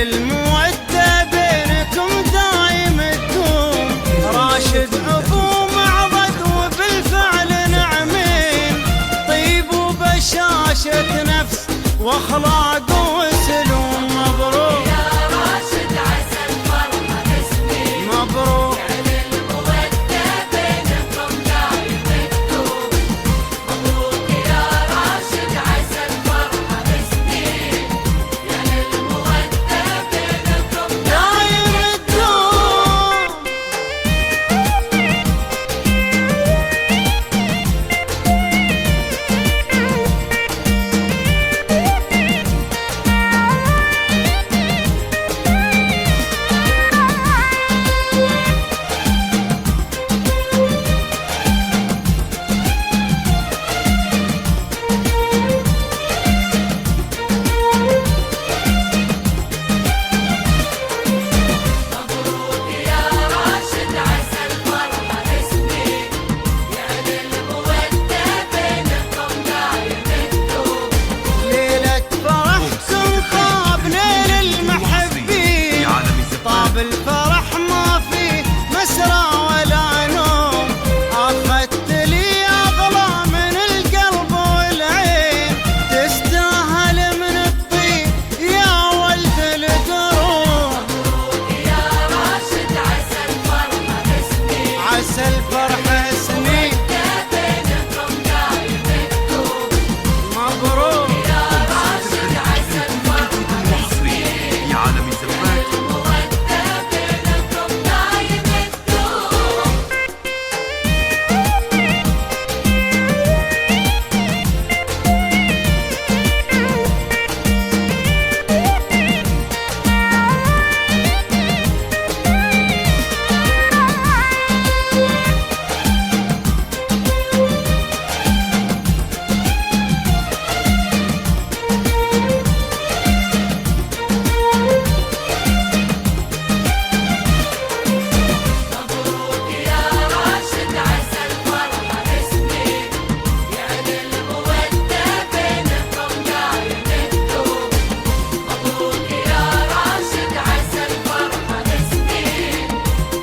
للمودة بينكم دايم تدوم. راشد عفو معضد وبالفعل نعمين، طيب وبشاشة نفس واخلاق وسلوم. مبروك يا راشد عسى الفرحة تسنين، مبروك يعني المودة بينكم دايم تدوم. مبروك يا راشد عسى الفرحة تسنين، يعني المودة بينكم دايم تدوم. مبروك يا راشد عسى الفرحة تسنين، يعني المودة بينكم دايم تدوم. ليلة فرحكم طاب ليل المحبين، طاب الفرح ما فيه مسرى ولا نوم. أخذت لي أغلى من القلب والعين، تستاهل من الطيب يا ولد القروم. مبروك يا راشد عسى الفرحة تسنين، عسى الفرح سنين. بينكم دايم تدوم. مبروك يا راشد عسى الفرحة تسنين، يا عالمي زباك المودة بينكم دايم تدوم. مبروك يا راشد عسى الفرحة تسنين، يعني المودة بينكم دايم تدوم. مبروك يا راشد عسى الفرحة تسنين،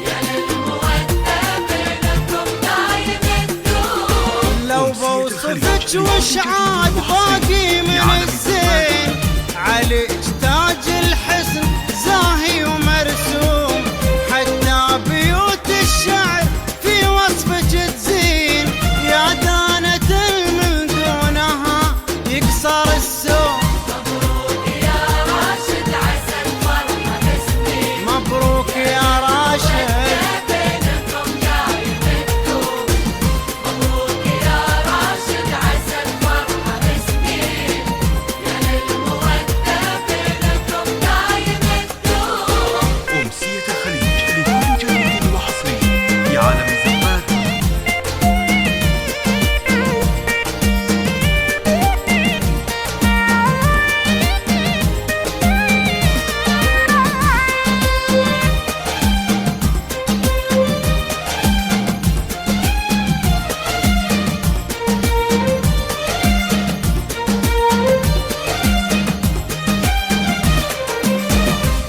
يعني المودة بينكم دايم تدوم. لو بوصفك وش عاد باقي من الزين، عليك تاج الحسن زاهي ومرسوم. حتى بيوت الشعر في وصفك تزين، يا دانة من دونها يكسر السوم. مبروك يا راشد عسى الفرحة تسنين، مبروك يا راشد. بينكم دايم تدوم. مبروك يا راشد عسى الفرحة تسنين، يعني المودة بينكم دايم تدوم. أمسية الخليج لكل جديد وحصري يا عالمي زباك.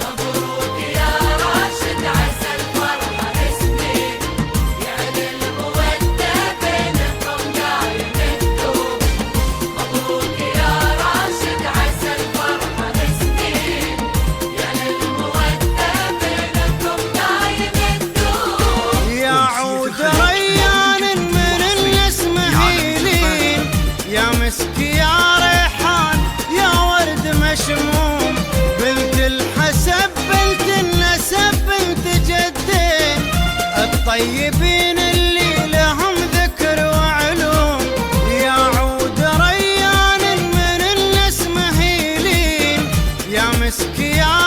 مبروك يا راشد عسى الفرحة تسنين، يعني المودة بينكم دايم تدوم. مبروك يا راشد عسى الفرحة تسنين، يعني المودة بينكم دايم تدوم. يا عود ريان من النسم هيلين، يا مسك يا ريحان يا ورد مشموم. بنت الحسب بنت النسب بنت جدين، الطيبين اللي لهم ذكر وعلوم. يا عود ريان من النسم هيلين، يا مسك يا